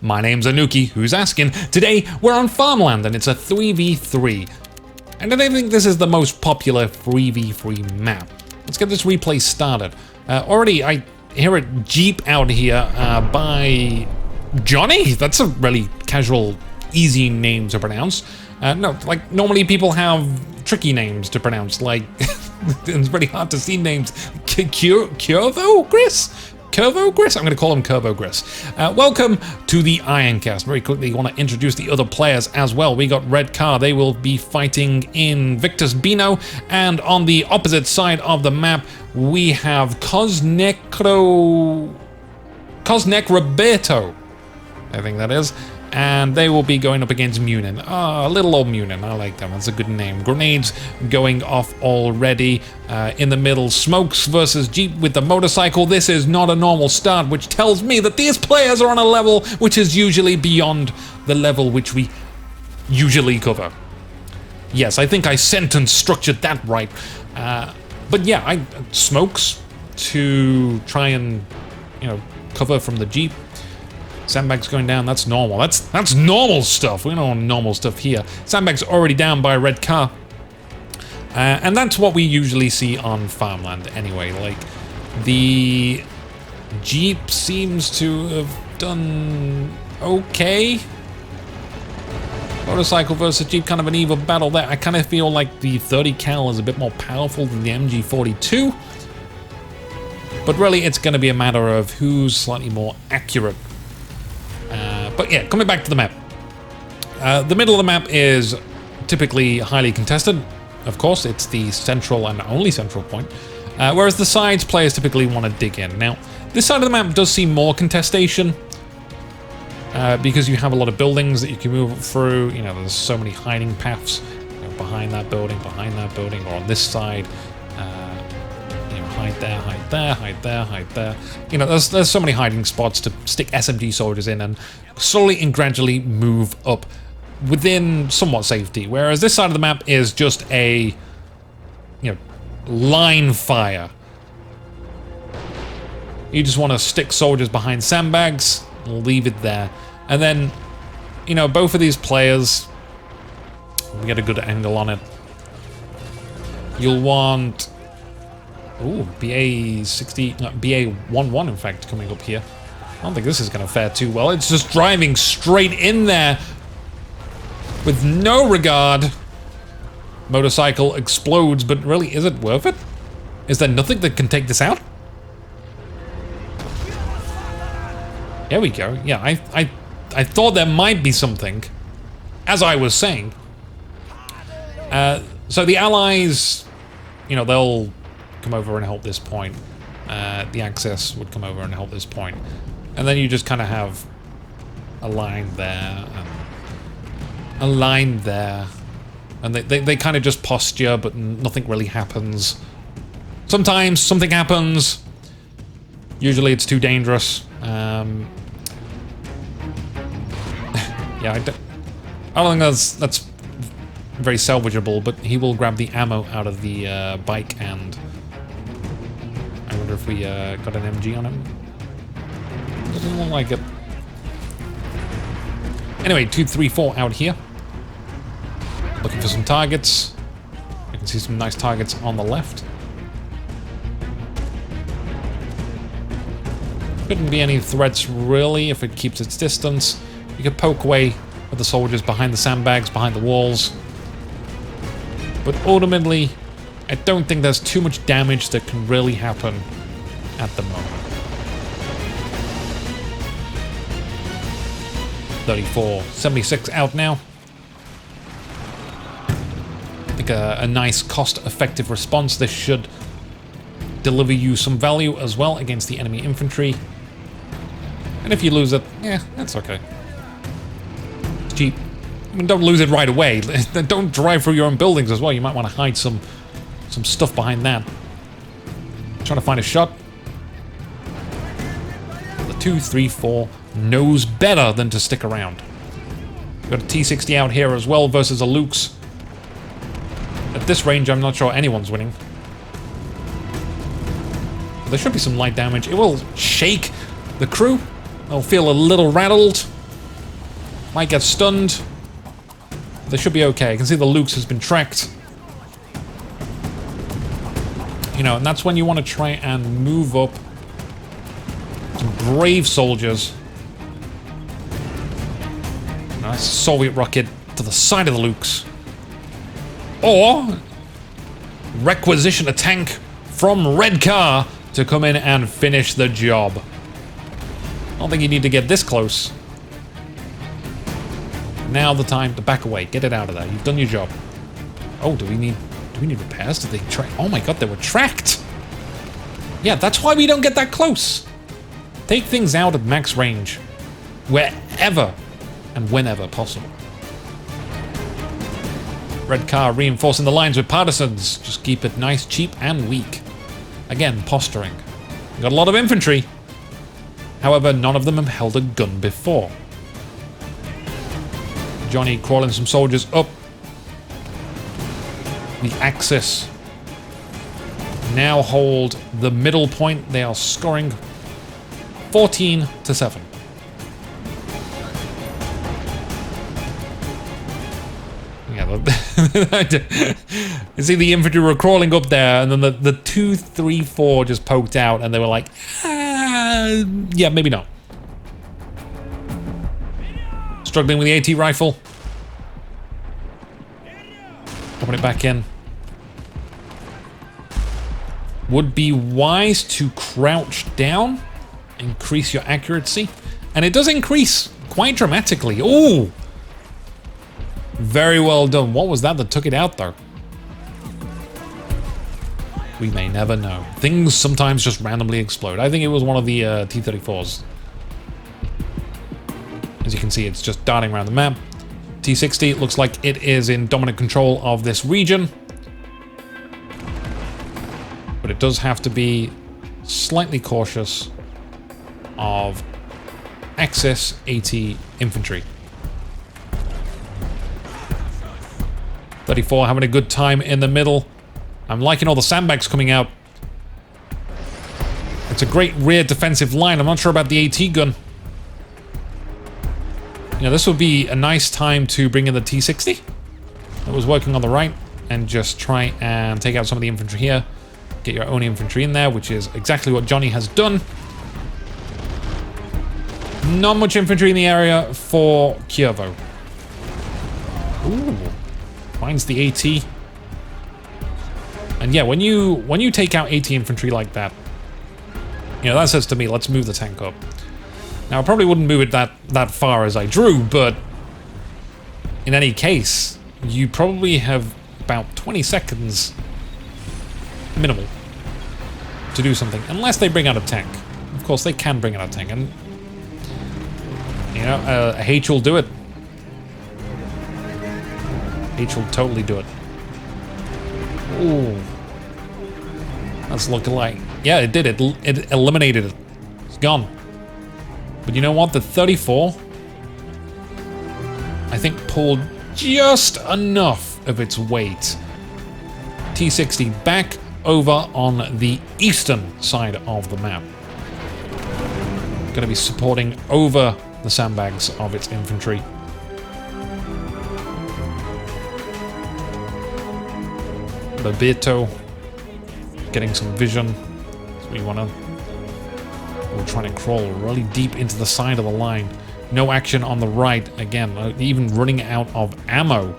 My name's Anuki, who's asking. Today, we're on farmland and it's a 3v3. And I don't think this is the most popular 3v3 map. Let's get this replay started. Already, I hear a Jeep out here by Johnny? That's a really casual, easy name to pronounce. No, like, normally people have tricky names to pronounce, like, it's really hard to see names. Curvo Gris? Curvo Gris? I'm going to call him Curvo Gris. Welcome to the Ironcast. Very quickly, I want to introduce the other players as well. We got Red Car. They will be fighting in Victus Bino. And on the opposite side of the map, we have Cosnec Roberto, I think that is. And they will be going up against Munin. Oh, little old Munin. I like that. That's a good name. Grenades going off already. In the middle, Smokes versus Jeep with the motorcycle. This is not a normal start, which tells me that these players are on a level which is usually beyond the level which we usually cover. Yes, I think I sentence structured that right. But yeah, I Smokes to try and, you know, cover from the Jeep. Sandbags going down, that's normal. That's normal stuff. We don't want normal stuff here. Sandbags already down by a Red Car. And that's what we usually see on farmland anyway. Like, the Jeep seems to have done okay. Motorcycle versus Jeep, kind of an even battle there. I kind of feel like the 30 cal is a bit more powerful than the MG42. But really, it's going to be a matter of who's slightly more accurate. But yeah, coming back to the map. The middle of the map is typically highly contested. Of course, it's the central and only central point. Whereas the sides, players typically want to dig in. Now, this side of the map does see more contestation. Because you have a lot of buildings that you can move through. You know, there's so many hiding paths. You know, behind that building, or on this side. Hide there, hide there, hide there, hide there. You know, there's so many hiding spots to stick SMG soldiers in and slowly and gradually move up within somewhat safety. Whereas this side of the map is just a, you know, line fire. You just want to stick soldiers behind sandbags, leave it there. And then, you know, both of these players, we get a good angle on it. You'll want... Ooh, BA11 in fact coming up here. I don't think this is going to fare too well. It's just driving straight in there with no regard. Motorcycle explodes, but really, is it worth it? Is there nothing that can take this out? There we go. Yeah, I thought there might be something, as I was saying. So the Allies, you know, they'll come over and help this point. The Axis would come over and help this point. And then you just kind of have a line there, and a line there. And they kind of just posture, but nothing really happens. Sometimes something happens. Usually it's too dangerous. Yeah, I don't think that's very salvageable, but he will grab the ammo out of the bike, and I wonder if we got an MG on him. Doesn't look like it. Anyway, 2, 3, 4 out here. Looking for some targets. I can see some nice targets on the left. Couldn't be any threats really if it keeps its distance. You could poke away at the soldiers behind the sandbags, behind the walls. But ultimately, I don't think there's too much damage that can really happen at the moment. 34, 76 out now. I think a nice cost-effective response. This should deliver you some value as well against the enemy infantry. And if you lose it, yeah, that's okay. Jeep. I mean, don't lose it right away. Don't drive through your own buildings as well. You might want to hide some stuff behind that. Trying to find a shot. The 2, 3, 4 knows better than to stick around. Got a T-60 out here as well versus a LUCHS. At this range, I'm not sure anyone's winning. There should be some light damage. It will shake the crew. They'll feel a little rattled. Might get stunned. They should be okay. I can see the LUCHS has been tracked. You know, and that's when you want to try and move up some brave soldiers. Nice Soviet rocket to the side of the LUCHS. Or requisition a tank from Red Car to come in and finish the job. I don't think you need to get this close. Now the time to back away. Get it out of there. You've done your job. Oh, do we need repairs? Did they track? Oh my god, they were tracked. Yeah, that's why we don't get that close. Take things out at max range. Wherever and whenever possible. Red Car reinforcing the lines with partisans. Just keep it nice, cheap, and weak. Again, posturing. We've got a lot of infantry. However, none of them have held a gun before. Johnny crawling some soldiers up the Axis. Now hold the middle point. They are scoring 14-7. Yeah, you see the infantry were crawling up there, and then the 2, 3, 4 just poked out, and they were like, yeah, maybe not. Struggling with the AT rifle. Popping it back in. Would be wise to crouch down, increase your accuracy, and it does increase quite dramatically. Oh, very well done. What was that took it out though? We may never know. Things sometimes just randomly explode. I think it was one of the T-34s. As you can see, it's just darting around the map. T-60 looks like it is in dominant control of this region. But it does have to be slightly cautious of Axis AT infantry. 34 having a good time in the middle. I'm liking all the sandbags coming out. It's a great rear defensive line. I'm not sure about the AT gun. You know, this would be a nice time to bring in the T-60 that was working on the right and just try and take out some of the infantry here. Get your own infantry in there, which is exactly what Johnny has done. Not much infantry in the area for Kievo. Ooh, finds the AT. And yeah, when you take out AT infantry like that, you know, that says to me, let's move the tank up. Now, I probably wouldn't move it that far as I drew, but in any case, you probably have about 20 seconds minimal to do something, unless they bring out a tank. Of course, they can bring out a tank, and you know, a H will do it. H will totally do it. Ooh, that's looking like, yeah, it did. It eliminated it. It's gone. But you know what? The 34, I think, pulled just enough of its weight. T-60 back over on the eastern side of the map. Going to be supporting over the sandbags of its infantry. Babito getting some vision. So we want to... We're trying to crawl really deep into the side of the line. No action on the right. Again, even running out of ammo.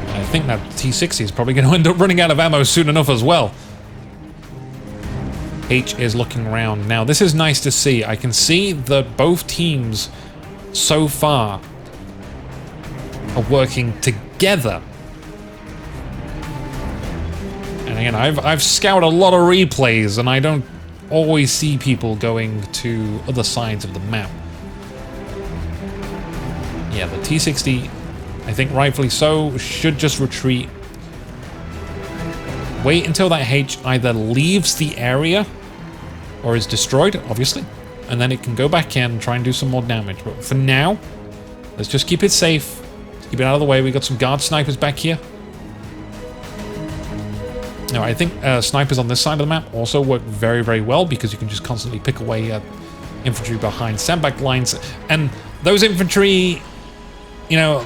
I think that T-60 is probably going to end up running out of ammo soon enough as well. H is looking around. Now, this is nice to see. I can see that both teams so far are working together. And again, I've scoured a lot of replays, and I don't always see people going to other sides of the map. Yeah, the T-60, I think rightfully so, should just retreat. Wait until that H either leaves the area or is destroyed, obviously, and then it can go back in and try and do some more damage. But for now, let's just keep it safe. Let's keep it out of the way. We got some guard snipers back here. Now, I think snipers on this side of the map also work very, very well because you can just constantly pick away at infantry behind sandbag lines. And those infantry, you know,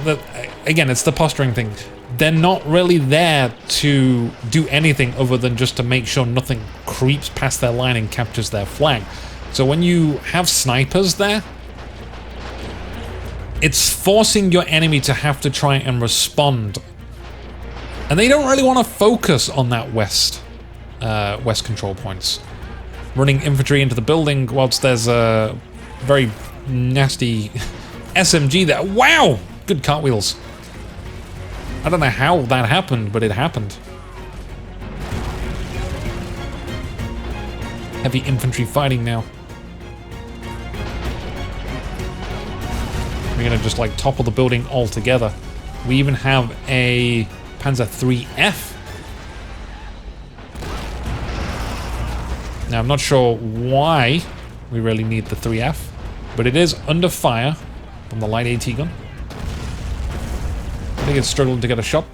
again, it's the posturing thing. They're not really there to do anything other than just to make sure nothing creeps past their line and captures their flag. So when you have snipers there, it's forcing your enemy to have to try and respond. And they don't really want to focus on that west control points. Running infantry into the building whilst there's a very nasty SMG there. Wow! Good cartwheels. I don't know how that happened, but it happened. Heavy infantry fighting now. We're gonna just like topple the building altogether. We even have a Panzer 3F. Now I'm not sure why we really need the 3F, but it is under fire from the light AT gun. I think it's struggling to get a shot.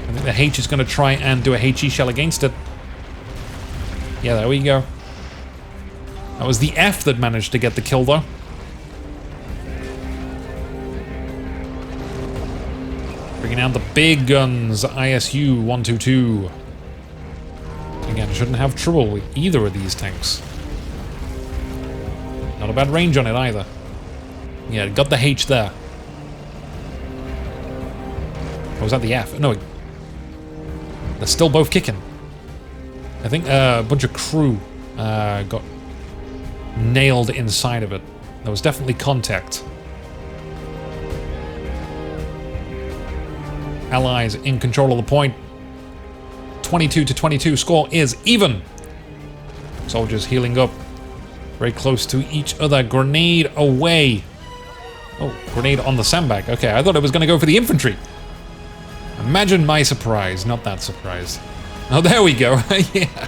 I think the H is going to try and do a HE shell against it. Yeah, there we go. That was the F that managed to get the kill, though. Bringing out the big guns, ISU 122. Again, shouldn't have trouble with either of these tanks. Not a bad range on it either. Yeah, got the H there. Or was that the F? No, they're still both kicking. I think a bunch of crew got nailed inside of it. There was definitely contact. Allies in control of the point. 22 to 22. Score is even. Soldiers healing up. Very close to each other. Grenade away. Oh, grenade on the sandbag. Okay, I thought it was going to go for the infantry. Imagine my surprise. Not that surprised. Oh, there we go. Yeah.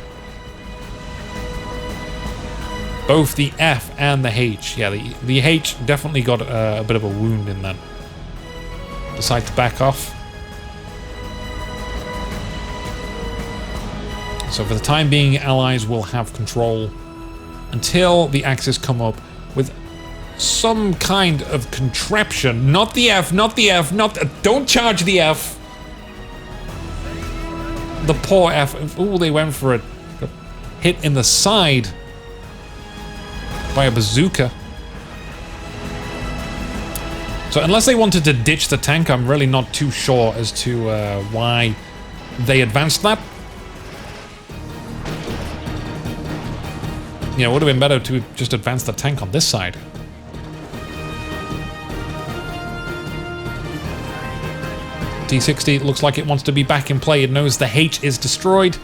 Both the F and the H. Yeah, the H definitely got a bit of a wound in that. Decide to back off. So for the time being, Allies will have control until the Axis come up with some kind of contraption. Not the F, not the F, don't charge the F. The poor F. Ooh, they went for it. Got hit in the side by a bazooka. So unless they wanted to ditch the tank, I'm really not too sure as to why they advanced that. You know, it would have been better to just advance the tank on this side. T-60 looks like it wants to be back in play. It knows the H is destroyed,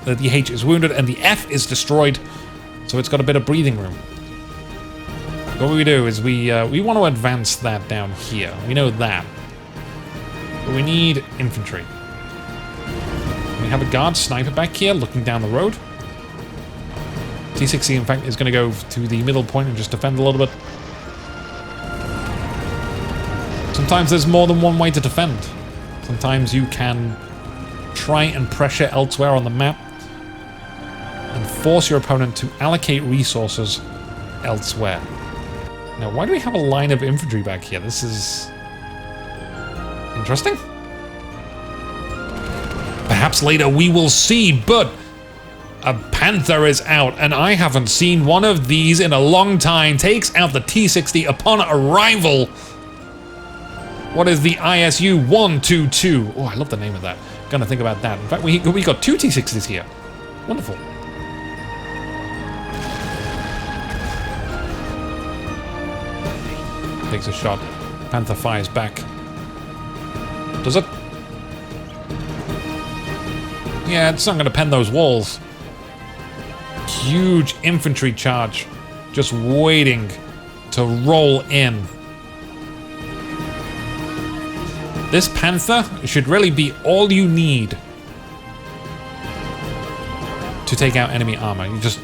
the H is wounded, and the F is destroyed. So it's got a bit of breathing room. What we do is we want to advance that down here. We know that. But we need infantry. We have a guard sniper back here looking down the road. T-60, in fact, is going to go to the middle point and just defend a little bit. Sometimes there's more than one way to defend. Sometimes you can try and pressure elsewhere on the map and force your opponent to allocate resources elsewhere. Now, why do we have a line of infantry back here? This is interesting. Perhaps later we will see, but a Panther is out, and I haven't seen one of these in a long time. Takes out the T-60 upon arrival. What is the ISU 122? Oh, I love the name of that. Gonna think about that. In fact, we got two T-60s here. Wonderful. Takes a shot. Panther fires back. Does it? Yeah, it's not gonna pen those walls. Huge infantry charge. Just waiting to roll in. This Panther should really be all you need to take out enemy armor. You just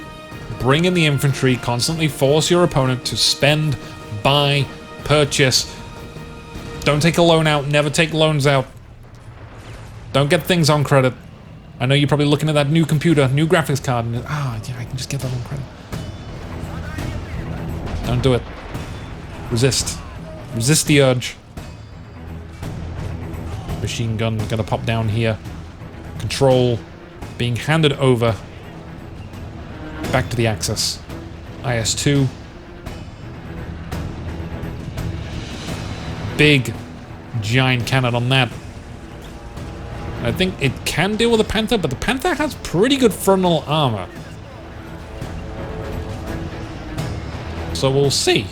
bring in the infantry, constantly force your opponent to spend, buy, purchase. Don't take a loan out, never take loans out. Don't get things on credit. I know you're probably looking at that new computer, new graphics card, and yeah, I can just get that on credit. Don't do it. Resist. Resist the urge. Machine gun gonna pop down here. Control being handed over. Back to the Axis. IS-2. Big, giant cannon on that. I think it can deal with the Panther, but the Panther has pretty good frontal armor. So we'll see.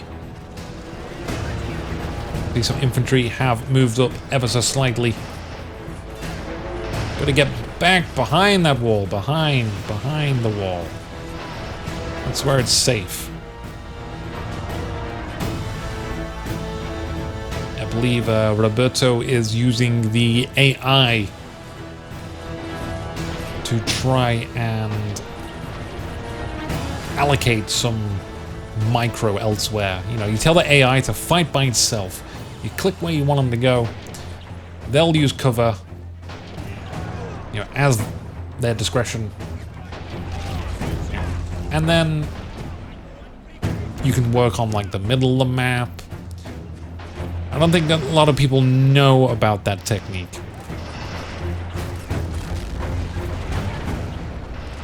Some infantry have moved up ever so slightly. Gotta get back behind that wall. Behind the wall. That's where it's safe. I believe Roberto is using the AI to try and allocate some micro elsewhere. You know, you tell the AI to fight by itself. You click where you want them to go. They'll use cover, you know, as their discretion. And then you can work on like the middle of the map. I don't think that a lot of people know about that technique.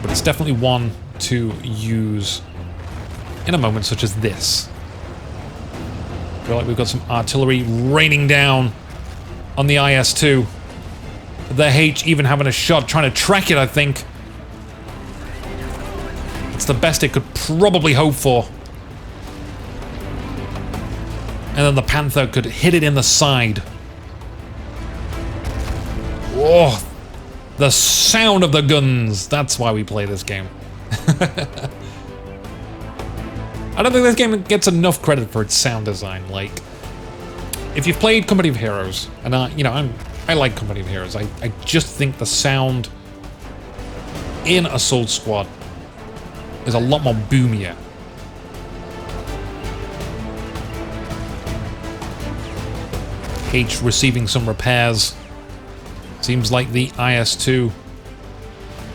But it's definitely one to use in a moment such as this. I feel like we've got some artillery raining down on the IS-2. The H even having a shot, trying to track it, I think. It's the best it could probably hope for. And then the Panther could hit it in the side. Oh, the sound of the guns. That's why we play this game. I don't think this game gets enough credit for its sound design. Like, if you've played Company of Heroes, and you know, I like Company of Heroes. I just think the sound in Assault Squad is a lot more boomier. H receiving some repairs. Seems like the IS-2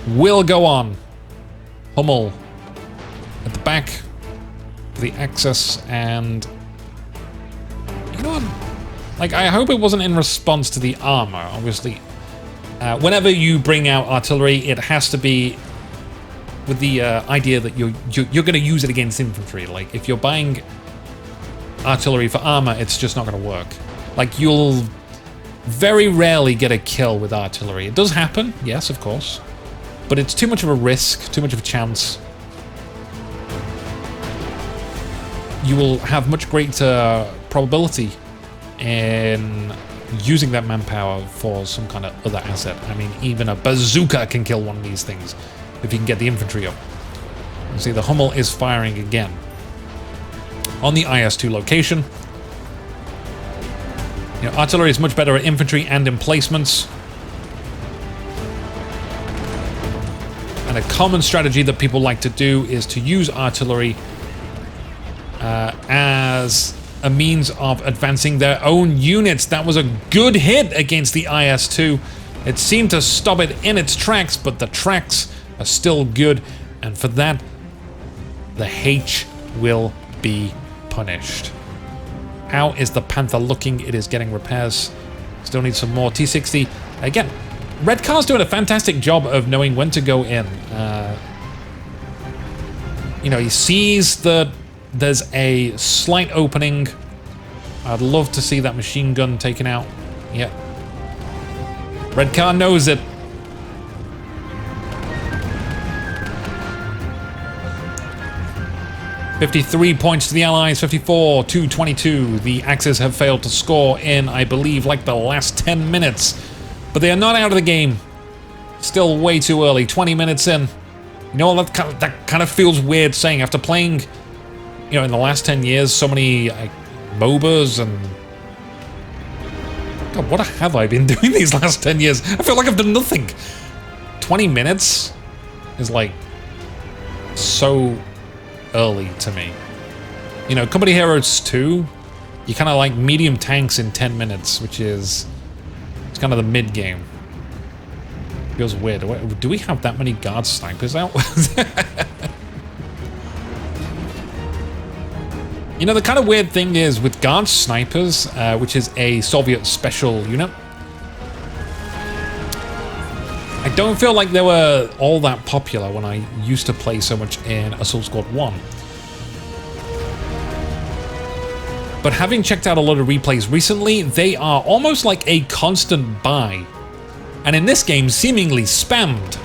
will go on. Hummel at the back. The Axis, and you know what? Like, I hope it wasn't in response to the armor. Obviously, whenever you bring out artillery, it has to be with the idea that you're going to use it against infantry. Like, if you're buying artillery for armor, it's just not going to work. Like, you'll very rarely get a kill with artillery. It does happen, yes, of course, but it's too much of a risk, too much of a chance. You will have much greater probability in using that manpower for some kind of other asset. I mean, even a bazooka can kill one of these things if you can get the infantry up. You see, the Hummel is firing again on the IS-2 location. You know, artillery is much better at infantry and emplacements. And a common strategy that people like to do is to use artillery as a means of advancing their own units. That was a good hit against the IS-2. It seemed to stop it in its tracks, but the tracks are still good, and for that, the H will be punished. How is the Panther looking? It is getting repairs. Still needs some more. T-60. Again, Redcar's doing a fantastic job of knowing when to go in. You know, he sees that there's a slight opening. I'd love to see that machine gun taken out. Yep. Redcar knows it. $53 points to the Allies, 54 to 22. The Axis have failed to score in, I believe, like the last 10 minutes. But they are not out of the game. Still way too early, 20 minutes in. You know, that kind of feels weird saying after playing, you know, in the last 10 years, so many MOBAs and... God, what have I been doing these last 10 years? I feel like I've done nothing. 20 minutes is like so early to me. You know, Company Heroes 2, you kind of like medium tanks in 10 minutes, which is... it's kind of the mid-game. Feels weird. Do we have that many guard snipers out? You know, the kind of weird thing is with guard snipers, which is a Soviet special unit, I don't feel like they were all that popular when I used to play so much in Assault Squad 1. But having checked out a lot of replays recently, they are almost like a constant buy. And in this game, seemingly spammed.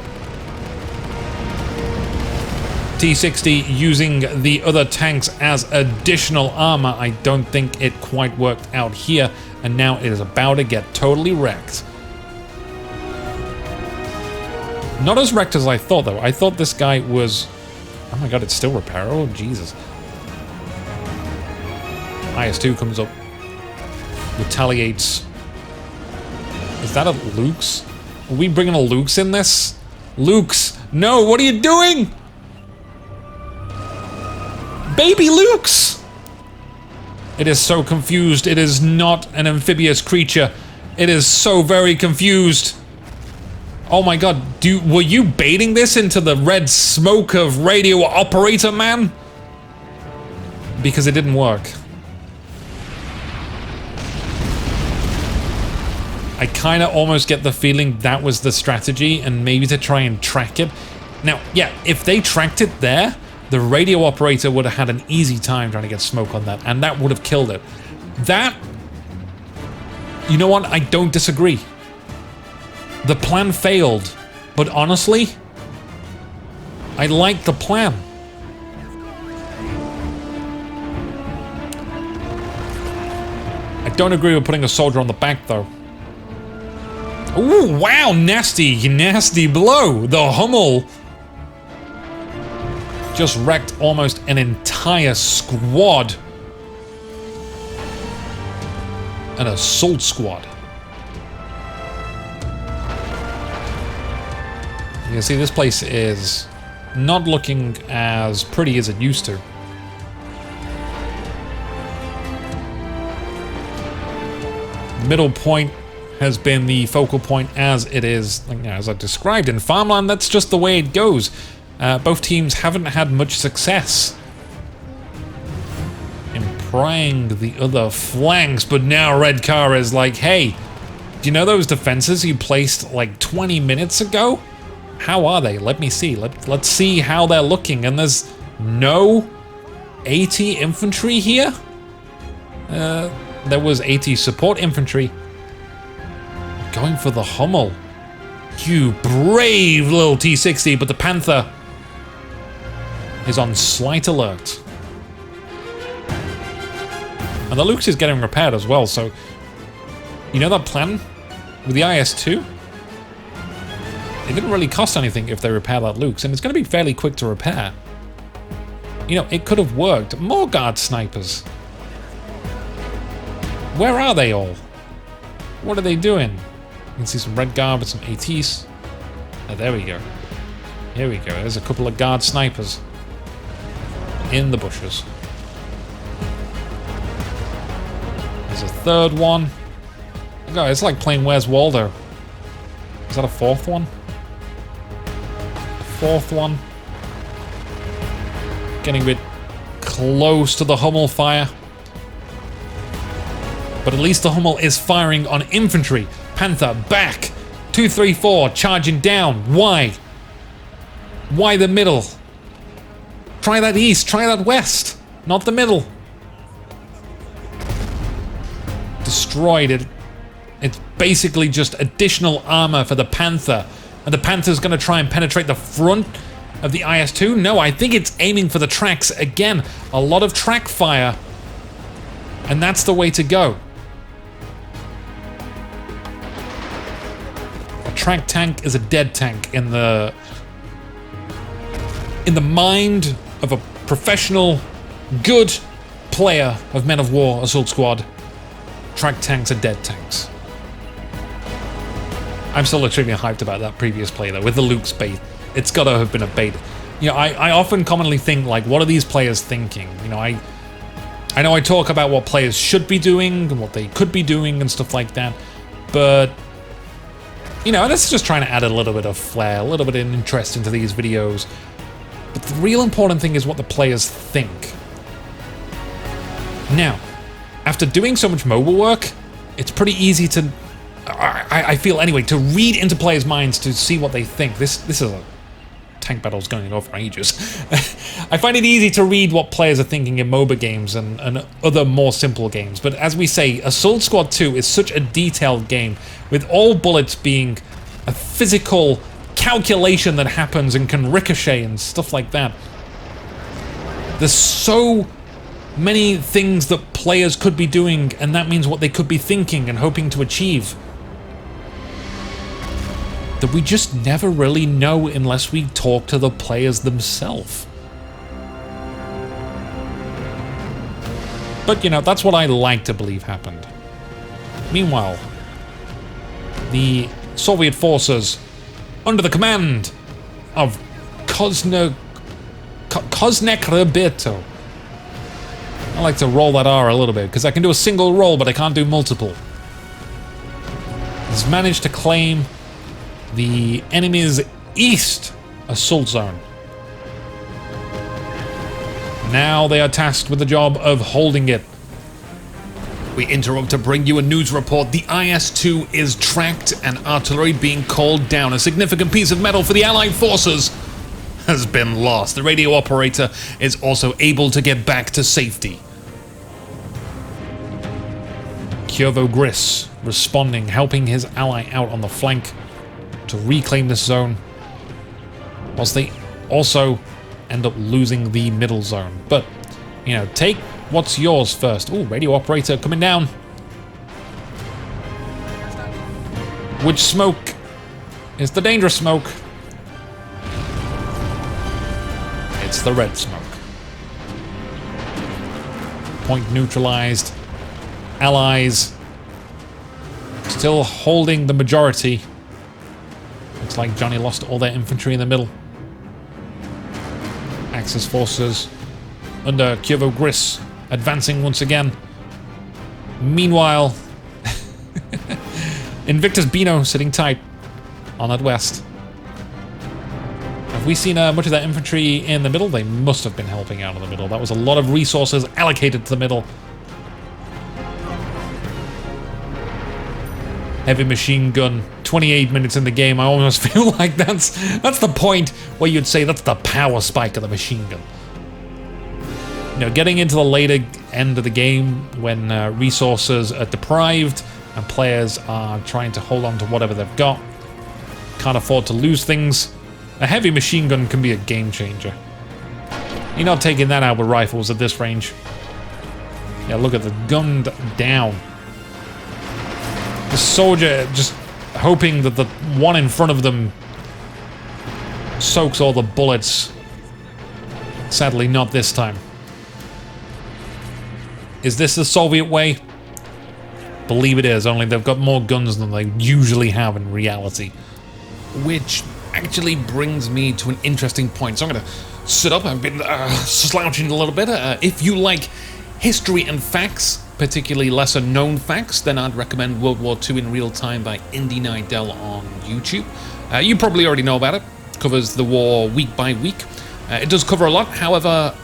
T-60 using the other tanks as additional armor. I don't think it quite worked out here. And now it is about to get totally wrecked. Not as wrecked as I thought, though. I thought this guy was... Oh my god, it's still repairable? Jesus. IS-2 comes up. Retaliates. Is that a LUCHS? Are we bringing a LUCHS in this? LUCHS! No, what are you doing? Baby LUCHS! It is so confused. It is not an amphibious creature. It is so very confused. Oh my god, were you baiting this into the red smoke of radio operator man? Because it didn't work. I kind of almost get the feeling that was the strategy, and maybe to try and track it. Now, yeah, if they tracked it there, the radio operator would have had an easy time trying to get smoke on that, and that would have killed it. That... You know what? I don't disagree. The plan failed, but honestly, I like the plan. I don't agree with putting a soldier on the back, though. Ooh, wow, nasty, nasty blow. The Hummel just wrecked almost an entire squad. An assault squad. You can see this place is not looking as pretty as it used to. Middle point has been the focal point as it is, as I described in Farmland. That's just the way it goes. Both teams haven't had much success in prying the other flanks, but now Red Car is like, hey, do you know those defenses you placed like 20 minutes ago? How are they? Let me see. Let's see how they're looking. And there's no AT infantry here? There was AT support infantry. Going for the Hummel. You brave little T-60, but the Panther is on slight alert. And the LUCHS is getting repaired as well, so... You know that plan with the IS-2? It didn't really cost anything if they repair that LUCHS, and it's going to be fairly quick to repair. You know, it could have worked. More guard snipers. Where are they all? What are they doing? You can see some red guard with some ATs. Oh, there we go. Here we go. There's a couple of guard snipers in the bushes. There's a third one. God, it's like playing Where's Waldo. Is that a fourth one? A fourth one. Getting a bit close to the Hummel fire. But at least the Hummel is firing on infantry. Panther back. 234 charging down. Why? Why the middle? Try that east. Try that west. Not the middle. Destroyed it. It's basically just additional armor for the Panther. And the Panther's going to try and penetrate the front of the IS-2? No, I think it's aiming for the tracks. Again, a lot of track fire. And that's the way to go. A track tank is a dead tank in the mind of a professional, good player of Men of War Assault Squad. Track tanks are dead tanks. I'm still extremely hyped about that previous play though, with the LUCHS bait. It's gotta have been a bait. You know, I often commonly think, like, what are these players thinking? You know, I know I talk about what players should be doing and what they could be doing and stuff like that, but You know, this is just trying to add a little bit of flair, a little bit of interest into these videos. But the real important thing is what the players think. Now, after doing so much mobile work, it's pretty easy to, I feel anyway, to read into players' minds to see what they think. This is a tank battle's going on for ages. I find it easy to read what players are thinking in MOBA games and other more simple games. But as we say, Assault Squad 2 is such a detailed game, with all bullets being a physical calculation that happens and can ricochet and stuff like that. There's so many things that players could be doing, and that means what they could be thinking and hoping to achieve, that we just never really know unless we talk to the players themselves. But, you know, that's what I like to believe happened. Meanwhile, the Soviet forces, under the command of Koznek Roberto. I like to roll that R a little bit, because I can do a single roll, but I can't do multiple. Has managed to claim the enemy's east assault zone. Now they are tasked with the job of holding it. We interrupt to bring you a news report. The IS-2 is tracked and artillery being called down. A significant piece of metal for the Allied forces has been lost. The radio operator is also able to get back to safety. Kyovo Gris responding, helping his ally out on the flank to reclaim this zone, whilst they also end up losing the middle zone. But, you know, take what's yours first. Ooh, radio operator coming down. Which smoke is the dangerous smoke? It's the red smoke. Point neutralized. Allies still holding the majority. Looks like Johnny lost all their infantry in the middle. Axis forces under Kyovo Gris advancing once again. Meanwhile, Invictus Bino sitting tight on that west. Have we seen much of that infantry in the middle? They must have been helping out in the middle. That was a lot of resources allocated to the middle. Heavy machine gun, 28 minutes in the game. I almost feel like that's the point where you'd say that's the power spike of the machine gun. You know, getting into the later end of the game when resources are deprived and players are trying to hold on to whatever they've got, can't afford to lose things, a heavy machine gun can be a game changer. You're not taking that out with rifles at this range. Yeah, look at the gunned down. The soldier just hoping that the one in front of them soaks all the bullets. Sadly, not this time. Is this the Soviet way? Believe it is, only they've got more guns than they usually have in reality. Which actually brings me to an interesting point. So I'm going to sit up. I've been slouching a little bit. If you like history and facts, particularly lesser known facts, then I'd recommend World War II in Real Time by Indy Nidell on YouTube. You probably already know about it. Covers the war week by week. It does cover a lot. However,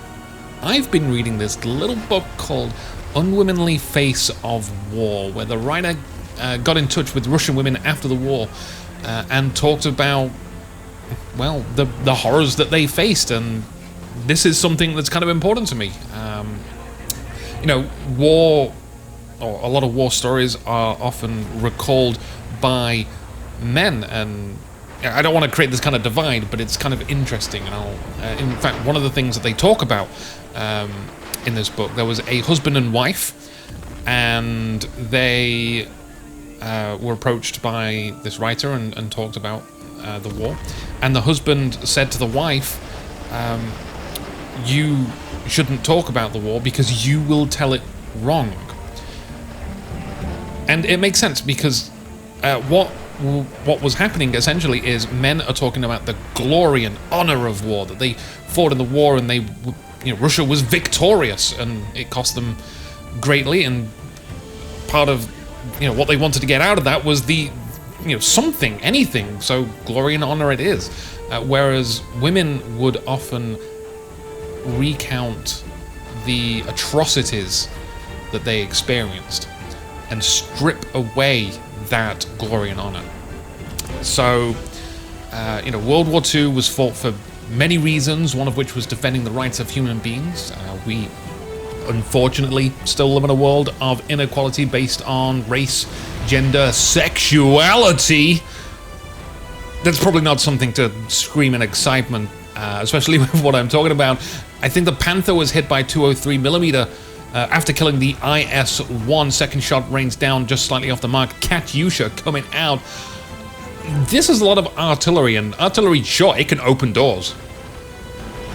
I've been reading this little book called Unwomanly Face of War, where the writer got in touch with Russian women after the war and talked about, well, the horrors that they faced, and this is something that's kind of important to me. You know, war, or a lot of war stories are often recalled by men, and I don't want to create this kind of divide, but it's kind of interesting. And in fact, one of the things that they talk about in this book, there was a husband and wife, and they were approached by this writer and talked about the war. And the husband said to the wife, you shouldn't talk about the war because you will tell it wrong. And it makes sense, because what was happening essentially is men are talking about the glory and honor of war, that they fought in the war and they, you know, Russia was victorious and it cost them greatly, and part of, you know, what they wanted to get out of that was the something, anything. So glory and honor it is. Whereas women would often recount the atrocities that they experienced and strip away that glory and honor. So, World War II was fought for many reasons, one of which was defending the rights of human beings. We unfortunately still live in a world of inequality based on race, gender, sexuality. That's probably not something to scream in excitement, especially with what I'm talking about. I think the Panther was hit by 203mm after killing the IS-1. Second shot rains down just slightly off the mark. Katyusha coming out. This is a lot of artillery, and artillery, sure, it can open doors.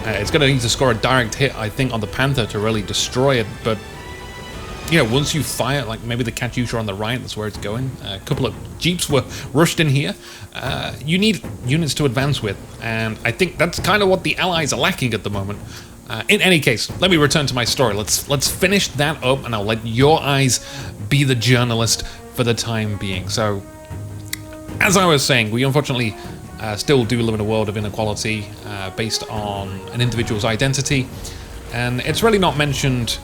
It's going to need to score a direct hit, I think, on the Panther to really destroy it, but once you fire, like maybe the Katyusha on the right, that's where it's going. A couple of jeeps were rushed in here. You need units to advance with, and I think that's kind of what the Allies are lacking at the moment. In any case, let me return to my story. Let's finish that up, and I'll let your eyes be the journalist for the time being. So, as I was saying, we unfortunately still do live in a world of inequality based on an individual's identity, and it's really not mentioned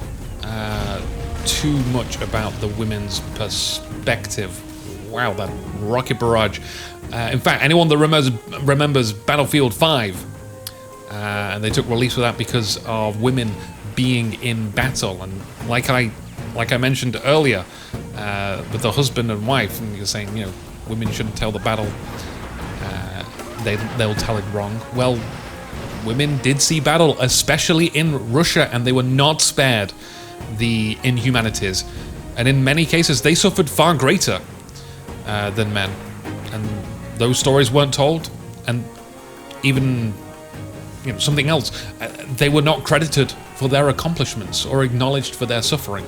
too much about the women's perspective. Wow, that rocket barrage. In fact, anyone that remembers Battlefield 5, and they took release for that because of women being in battle, and like I mentioned earlier, with the husband and wife, and you're saying, women shouldn't tell the battle, they'll tell it wrong. Well, women did see battle, especially in Russia, and they were not spared the inhumanities, and in many cases they suffered far greater than men, and those stories weren't told. And even something else, they were not credited for their accomplishments or acknowledged for their suffering.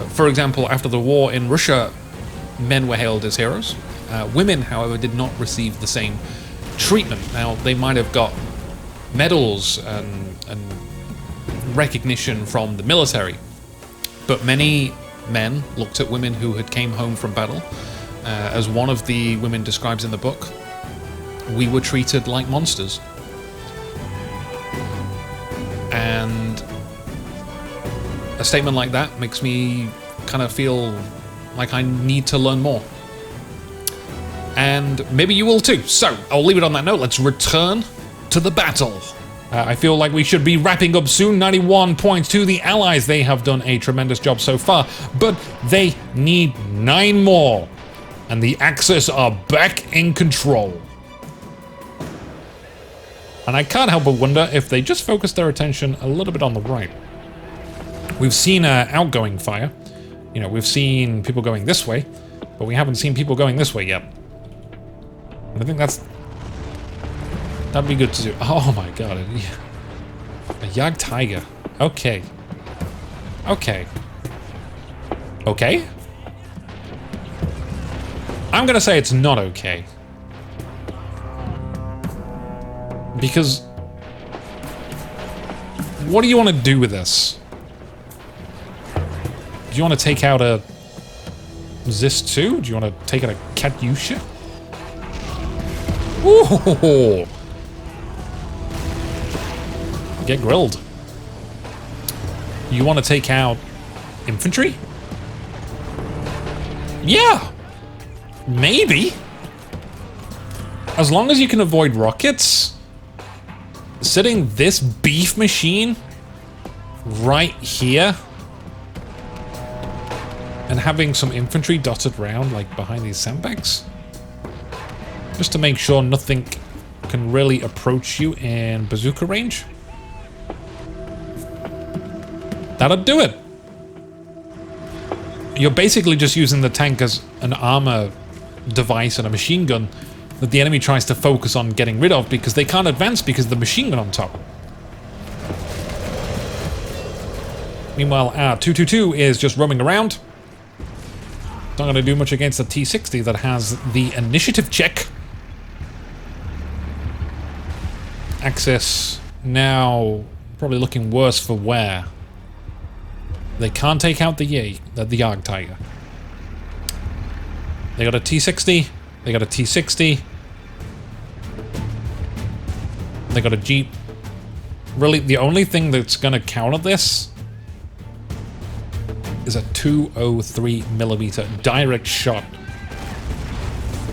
For example, after the war in Russia, men were hailed as heroes. Women, however, did not receive the same treatment. Now, they might have got medals and recognition from the military, but many men looked at women who had came home from battle. As one of the women describes in the book, we were treated like monsters. And a statement like that makes me kind of feel like I need to learn more. And maybe you will too. So, I'll leave it on that note. Let's return to the battle. I feel like we should be wrapping up soon. 91 points to the Allies. They have done a tremendous job so far, but they need 9 more. And the Axis are back in control. And I can't help but wonder if they just focus their attention a little bit on the right. We've seen outgoing fire. We've seen people going this way, but we haven't seen people going this way yet. And I think that'd be good to do. Oh my god. A Jagd Tiger. Okay. Okay. Okay? I'm gonna say it's not okay. Because what do you want to do with this? Do you want to take out a ZIS-2? Do you want to take out a Katyusha? Ooh! Get grilled. You want to take out infantry? Yeah! Maybe! As long as you can avoid rockets, sitting this beef machine right here and having some infantry dotted around like behind these sandbags, just to make sure nothing can really approach you in bazooka range. That'll do it. You're basically just using the tank as an armor device and a machine gun that the enemy tries to focus on getting rid of because they can't advance because of the machine gun on top. Meanwhile, our 222 is just roaming around. Not going to do much against the T-60 that has the initiative check. Axis now probably looking worse for wear. They can't take out the Jagd Tiger. They got a T-60 They got a T60. They got a Jeep. Really, the only thing that's gonna counter this is a 203mm direct shot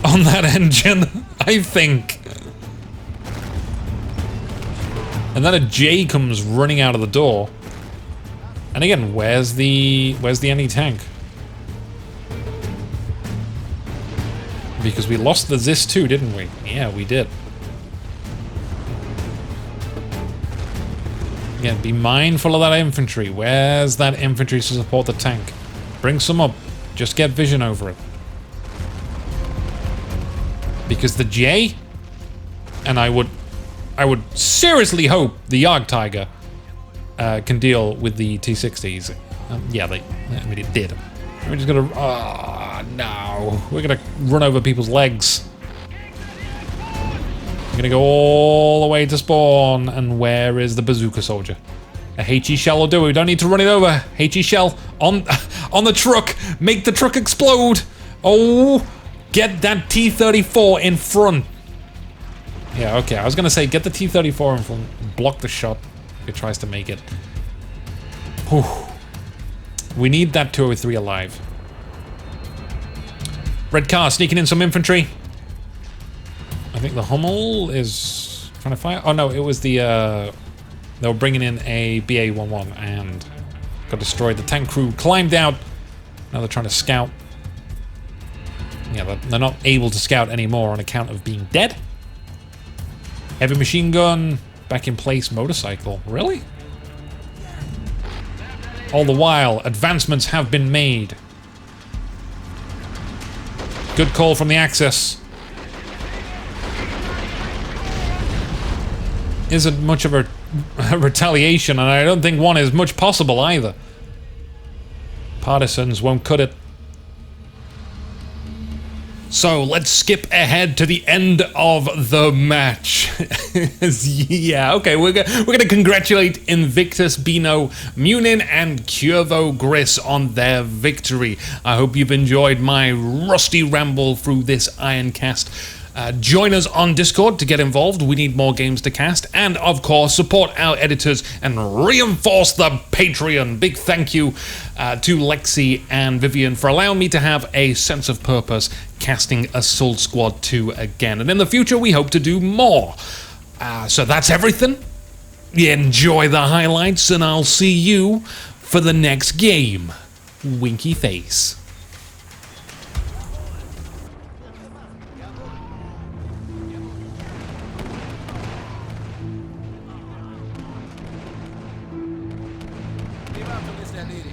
on that engine, I think. And then a J comes running out of the door. And again, where's the anti-tank? Because we lost the Zis too, didn't we? Yeah, we did. Again, be mindful of that infantry. Where's that infantry to support the tank? Bring some up. Just get vision over it. Because the J, and I would seriously hope the Yarg Tiger can deal with the T60s. Yeah, I mean, it did. We're just gonna... Oh, no. We're gonna run over people's legs. We're gonna go all the way to spawn. And where is the bazooka soldier? A HE shell will do it. We don't need to run it over. HE shell on the truck. Make the truck explode. Oh, get that T-34 in front. Yeah, okay. I was gonna say, get the T-34 in front. Block the shot if it tries to make it. Whew. We need that 203 alive. Red car sneaking in some infantry. I think the Hummel is trying to fire. Oh no, it was the they were bringing in a BA-11 and got destroyed. The tank crew climbed out. Now they're trying to scout. Yeah, they're not able to scout anymore on account of being dead. Heavy machine gun back in place. Motorcycle, really? All the while, advancements have been made. Good call from the Axis. Isn't much of a retaliation, and I don't think one is much possible either. Partisans won't cut it. So let's skip ahead to the end of the match. Yeah, okay, we're gonna congratulate Invictus, Bino, Munin, and Curvo Gris on their victory. I hope you've enjoyed my rusty ramble through this Ironcast. Join us on Discord to get involved. We need more games to cast. And, of course, support our editors and reinforce the Patreon. Big thank you to Lexi and Vivian for allowing me to have a sense of purpose casting Assault Squad 2 again. And in the future, we hope to do more. So that's everything. Enjoy the highlights, and I'll see you for the next game. Winky face. Viva, Mr. Lady.